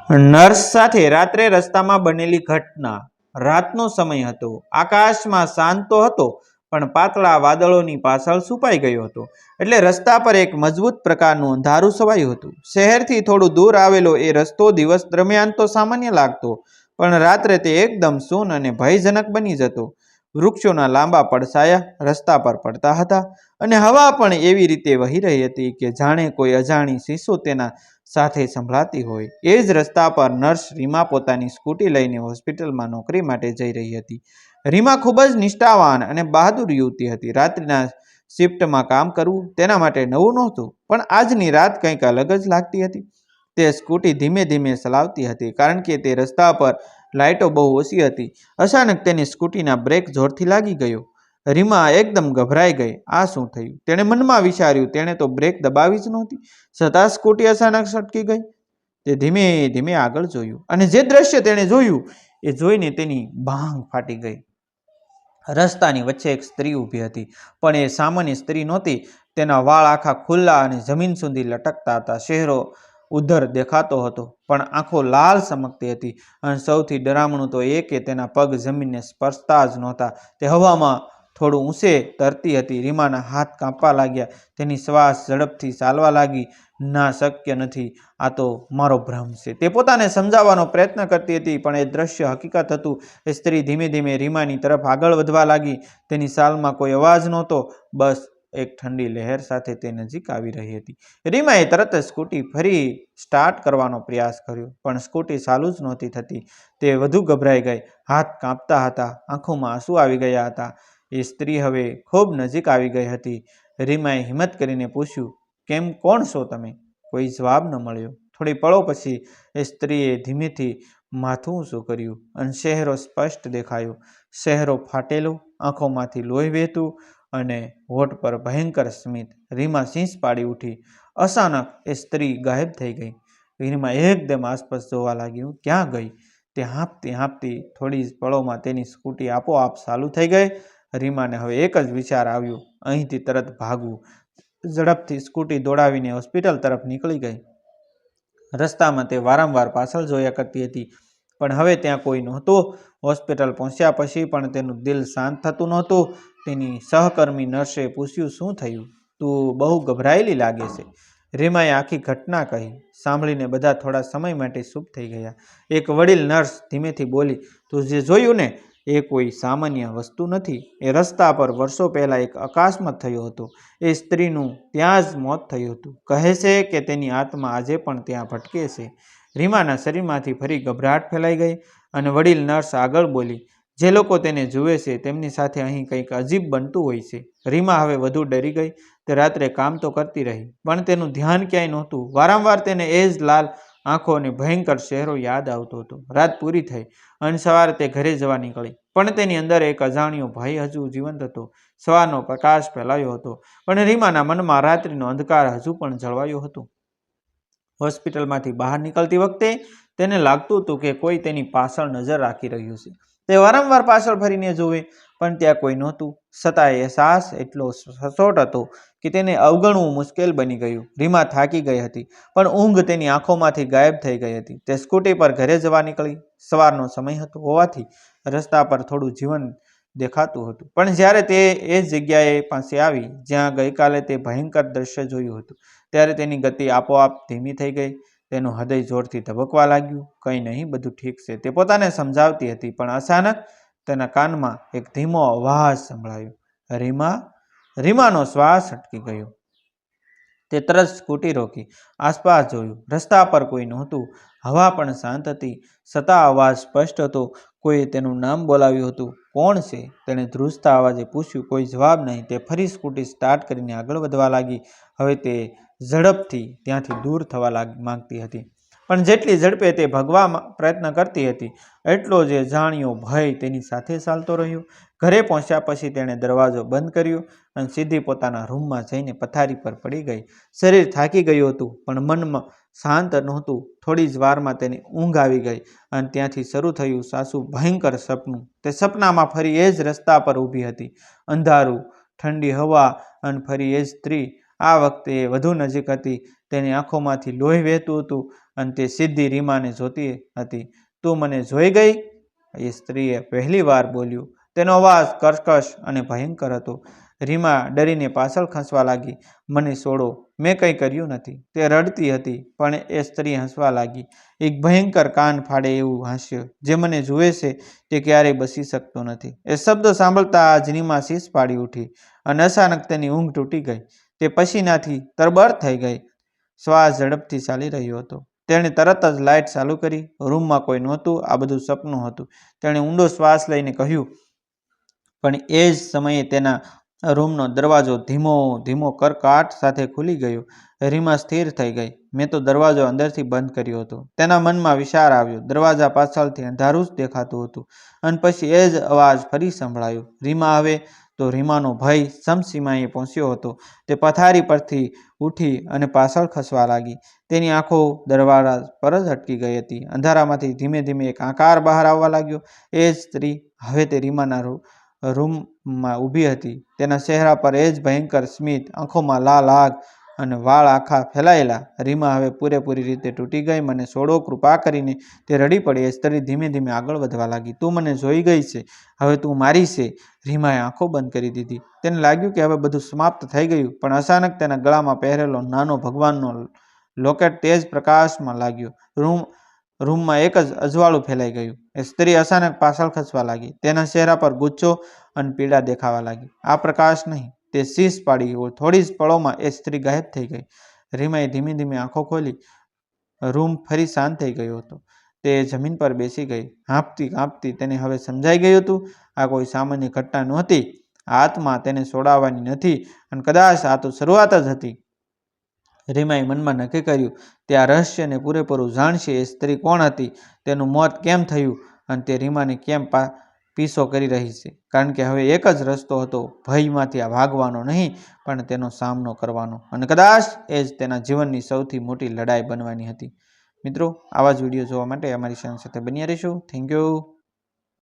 Nurse સાથે રાત્રે રસ્તામાં બનેલી ઘટના. રાતનો સમય હતો. આકાશમાં શાંત તો હતો, પણ પાતળા વાદળોની પાછળ છુપાઈ ગયો હતો. એટલે રસ્તા પર એક મજબૂત પ્રકારનું અંધારું છવાયું હતું. શહેરથી થોડું દૂર આવેલો એ રસ્તો દિવસ દરમિયાન તો સામાન્ય લાગતો, પણ રાત્રે તે એકદમ સૂન અને ભયજનક બની જતો. વૃક્ષોના લાંબા પડછાયા રસ્તા પર પડતા હતા, અને હવા પણ એવી રીતે વહી રહી હતી કે જાણે કોઈ અજાણી શીશો તેના સાથે સંભળાતી હોય. એ જ રસ્તા પર નર્સ રીમા પોતાની સ્કૂટી લઈને હોસ્પિટલમાં નોકરી માટે જઈ રહી હતી. રીમા ખૂબ જ નિષ્ઠાવાન અને બહાદુર યુવતી હતી. રાત્રિના શિફ્ટમાં કામ કરવું તેના માટે નવું નહોતું, પણ આજની રાત કંઈક અલગ જ લાગતી હતી. તે સ્કૂટી ધીમે ધીમે ચલાવતી હતી, કારણ કે તે રસ્તા પર લાઇટો બહુ ઓછી હતી. અચાનક તેની સ્કૂટીના બ્રેક જોરથી લાગી ગયો. રીમા એકદમ ગભરાઈ ગઈ. આ શું થયું? તેણે મનમાં વિચાર્યું. તેણે તો બ્રેક દબાવી જ નહોતી, છતાં સ્કૂટી અચાનક છટકી ગઈ. તે ધીમે ધીમે આગળ જોયું, અને જે દ્રશ્ય તેણે જોયું એ જોઈને તેની બાંગ ફાટી ગઈ. રસ્તાની વચ્ચે એક સ્ત્રી ઊભી હતી, પણ એ સામાન્ય સ્ત્રી નહોતી. તેના વાળ આખા ખુલ્લા અને જમીન સુધી લટકતા હતા. ચહેરો ઉધર દેખાતો હતો, પણ આંખો લાલ ચમકતી હતી. અને સૌથી ડરામણું તો એ કે તેના પગ જમીનને સ્પર્શતા જ નહોતા. તે હવામાં થોડું ઊંચે તરતી હતી. રીમાના હાથ કાંપવા લાગ્યા. તેની શ્વાસ ઝડપથી ચાલવા લાગી. ના, શક્ય નથી, આ તો મારો ભ્રમ છે, તે પોતાને સમજાવવાનો પ્રયત્ન કરતી હતી. પણ એ દ્રશ્ય હકીકત હતું. એ સ્ત્રી ધીમે ધીમે રીમાની તરફ આગળ વધવા લાગી. તેની ચાલમાં કોઈ અવાજ નહોતો, બસ એક ઠંડી લહેર સાથે તે નજીક આવી રહી હતી. રીમાએ તરત જ સ્કૂટી ફરી સ્ટાર્ટ કરવાનો પ્રયાસ કર્યો, પણ સ્કૂટી ચાલુ જ નહોતી થતી. તે વધુ ગભરાઈ ગઈ. હાથ કાંપતા હતા, આંખોમાં આંસુ આવી ગયા હતા. એ સ્ત્રી હવે ખૂબ નજીક આવી ગઈ હતી. રીમાએ હિંમત કરીને પૂછ્યું, કેમ, કોણ છો તમે? કોઈ જવાબ ન મળ્યો. થોડી પળો પછી એ સ્ત્રીએ ધીમેથી માથું ઊંચું કર્યું, અને ચહેરો સ્પષ્ટ દેખાયો. ચહેરો ફાટેલો, આંખોમાંથી લોહી વહેતું, અને હોઠ પર ભયંકર સ્મિત. રીમા ચીસ પાડી ઉઠી. અચાનક એ સ્ત્રી ગાયબ થઈ ગઈ. રીમા એકદમ આસપાસ જોવા લાગ્યું. ક્યાં ગઈ? તે હાંફતી હાંફતી થોડી જ પળોમાં તેની સ્કૂટી આપોઆપ ચાલુ થઈ ગઈ. રીમાને હવે એક જ વિચાર આવ્યો, અહીંથી તરત ભાગવું. ઝડપથી સ્કૂટી દોડાવીને હોસ્પિટલ તરફ નીકળી ગઈ. રસ્તામાં તે વારંવાર પાછળ જોયા કરતી હતી, પણ હવે ત્યાં કોઈ નહોતું. હોસ્પિટલ પહોંચ્યા પછી પણ તેનું દિલ શાંત થતું નહોતું. તેની સહકર્મી નર્સે પૂછ્યું, શું થયું? તું બહુ ગભરાયેલી લાગે છે. રીમાએ આખી ઘટના કહી. સાંભળીને બધા થોડા સમય માટે ચૂપ થઈ ગયા. એક વડીલ નર્સ ધીમેથી બોલી, તું જે જોયું ને એ કોઈ સામાન્ય વસ્તુ નથી. એ રસ્તા પર વર્ષો પહેલા એક અકસ્માત થયો હતો. એ સ્ત્રીનું ત્યાં જ મોત થયું હતું. કહે છે કે તેની આત્મા આજે પણ ત્યાં ભટકે છે. રીમાના શરીરમાંથી ફરી ગભરાટ ફેલાઈ ગઈ, અને વડીલ નર્સ આગળ બોલી, જે લોકો તેને જુએ છે તેમની સાથે અહીં કંઈક અજીબ બનતું હોય છે. રીમા હવે વધુ ડરી ગઈ. તે રાત્રે કામ તો કરતી રહી, પણ તેનું ધ્યાન ક્યાંય નહોતું. વારંવાર તેને એ જ લાલ આંખો અને ભયંકર ચહેરો યાદ આવતો હતો. રાત પૂરી થઈ, અને સવારે તે ઘરે જવા નીકળી, પણ તેની અંદર એક અજાણ્યો ભય હજુ જીવંત હતો. સવારનો પ્રકાશ ફેલાયો હતો, પણ રીમાના મનમાં રાત્રિનો અંધકાર હજુ પણ જળવાયો હતો. હોસ્પિટલમાંથી બહાર નીકળતી વખતે તેને લાગતું હતું કે કોઈ તેની પાછળ નજર રાખી રહ્યું છે. તે વારંવાર પાછળ ફરીને જોવે, પણ ત્યાં કોઈ નહોતું. છતાં અહેસાસ એટલો સચોટ હતો કે તેને અવગણવું મુશ્કેલ બની ગયું. રીમા થાકી ગઈ હતી, પણ ઊંઘ તેની આંખોમાંથી ગાયબ થઈ ગઈ હતી. તે સ્કૂટી પર ઘરે જવા નીકળી. સવારનો સમય હતો હોવાથી રસ્તા પર થોડું જીવન દેખાતું હતું, પણ જ્યારે તે એ જગ્યાએ પાસે આવી જ્યાં ગઈકાલે તે ભયંકર દ્રશ્ય જોયું હતું, ત્યારે તેની ગતિ આપોઆપ ધીમી થઈ ગઈ. તેનું હૃદય જોરથી ધબકવા લાગ્યું. કંઈ નહીં, બધું ઠીક છે, તે પોતાને સમજાવતી હતી. પણ અચાનક તેના કાનમાં એક ધીમો અવાજ સંભળાયો, રીમા. રીમાનો શ્વાસ અટકી ગયો. તે તરત સ્કૂટી રોકી, આસપાસ જોયું. રસ્તા પર કોઈ નહોતું. હવા પણ શાંત હતી, છતાં અવાજ સ્પષ્ટ હતો. કોઈએ તેનું નામ બોલાવ્યું હતું. કોણ છે? તેણે ધ્રુજતા અવાજે પૂછ્યું. કોઈ જવાબ નહીં. તે ફરી સ્કૂટી સ્ટાર્ટ કરીને આગળ વધવા લાગી. હવે તે ઝડપથી ત્યાંથી દૂર થવા માંગતી હતી, પણ જેટલી ઝડપે તે ભગવા પ્રયત્ન કરતી હતી, એટલો જ જાણ્યો ભય તેની સાથે ચાલતો રહ્યો. ઘરે પહોંચ્યા પછી તેણે દરવાજો બંધ કર્યો અને સીધી પોતાના રૂમમાં જઈને પથારી પર પડી ગઈ. શરીર થાકી ગયું હતું, પણ મનમાં શાંત નહોતું. થોડી જ વારમાં તેને ઊંઘ આવી ગઈ, અને ત્યાંથી શરૂ થયું સાચું ભયંકર સપનું. તે સપનામાં ફરી એ જ રસ્તા પર ઊભી હતી. અંધારું, ઠંડી હવા, અને ફરી એ જ સ્ત્રી. આ વખતે વધુ નજીક હતી. તેની આંખોમાંથી લોહી વહેતું હતું, અને તે સીધી રીમાને જોતી હતી. તું મને જોઈ ગઈ? એ સ્ત્રીએ પહેલી વાર બોલ્યું. તેનો અવાજ કર્કશ અને ભયંકર હતો. રીમા ડરીને પાછળ ખસવા લાગી. મને છોડો, મેં કંઈ કર્યું નથી. તે રડતી હતી, પણ એ સ્ત્રી હસવા લાગી. એક ભયંકર કાન ફાડે એવું હાસ્ય. જે મને જુએ છે તે ક્યારેય બસી શકતો નથી. એ શબ્દ સાંભળતા જ રીમા શીશ પાડી ઉઠી અને અચાનક તેની ઊંઘ તૂટી ગઈ. તે પસીનાથી તરબર થઈ ગઈ. શ્વાસ ઝડપથી ચાલી રહ્યો હતો. તેણે તરત જ લાઇટ ચાલુ કરી. રૂમમાં કોઈ નહોતું. આ બધું સપનું હતું. તેણે ઊંડો શ્વાસ લઈને કહ્યું. પણ એ જ સમયે તેના રૂમનો દરવાજો ધીમો ધીમો કરકાટ સાથે ખુલી ગયો. રીમા સ્થિર થઈ ગઈ. મેં તો દરવાજો અંદરથી બંધ કર્યો હતો. તેના મનમાં વિચાર આવ્યો. દરવાજા પાછળથી અંધારું જ દેખાતું હતું. અને પછી એ જ અવાજ ફરી સંભળાયો. રીમા આવે તો રીમાનો ભય સમસીમાએ પહોંચ્યો હતો. તે પથારી પરથી ઉઠી અને પાછળ ખસવા લાગી. તેની આંખો દરવાજા પર જ અટકી ગઈ હતી. અંધારામાંથી ધીમે ધીમે એક આકાર બહાર આવવા લાગ્યો. એ જ સ્ત્રી હવે તે રીમાના રૂમમાં ઊભી હતી. તેના ચહેરા પર એ જ ભયંકર સ્મિત, આંખોમાં લાલ આગ અને વાળ આખા ફેલાયેલા. રીમા હવે પૂરેપૂરી રીતે તૂટી ગઈ. મને છોડો, કૃપા કરીને. તે રડી પડી. એ સ્ત્રી ધીમે ધીમે આગળ વધવા લાગી. તું મને જોઈ ગઈ છે, હવે તું મારી છે. રીમાએ આંખો બંધ કરી દીધી. તેને લાગ્યું કે હવે બધું સમાપ્ત થઈ ગયું. પણ અચાનક તેના ગળામાં પહેરેલો નાનો ભગવાનનો લોકેટ તેજ પ્રકાશમાં લાગ્યો. રૂમમાં એક જ અજવાળું ફેલાઈ ગયું. એ સ્ત્રી અચાનક પાછળ ખસવા લાગી. તેના ચહેરા પર ગુસ્સો અને પીડા દેખાવા લાગી. આ પ્રકાશ નહીં, તે શીશ પાડી. થોડી જ પળોમાં એ સ્ત્રી ગાયબ થઈ ગઈ. રીમાએ ધીમે ધીમે આંખો ખોલી. રૂમ ફરી શાંત થઈ ગયો હતો. તે જમીન પર બેસી ગઈ, કાંપતી કાંપતી. તેને હવે સમજાઈ ગયું હતું, આ કોઈ સામાન્ય ઘટના નહોતી. આ આત્મા તેને છોડાવવાની નથી, અને કદાચ આ તો શરૂઆત જ હતી. રીમાએ મનમાં નક્કી કર્યું, તે આ રહસ્યને પૂરેપૂરું જાણશે. એ સ્ત્રી કોણ હતી, તેનું મોત કેમ થયું, અને તે રીમાને કેમ પીછો કરી રહી છે. કારણ કે હવે એક જ રસ્તો હતો, ભયમાંથી ભાગવાનો નહીં, પણ તેનો સામનો કરવાનો. અને કદાચ એ જ તેના જીવનની સૌથી મોટી લડાઈ બનવાની હતી. મિત્રો, આવા જ વિડીયો જોવા માટે અમારી ચેનલ સાથે બન્યા રહીશું. Thank you.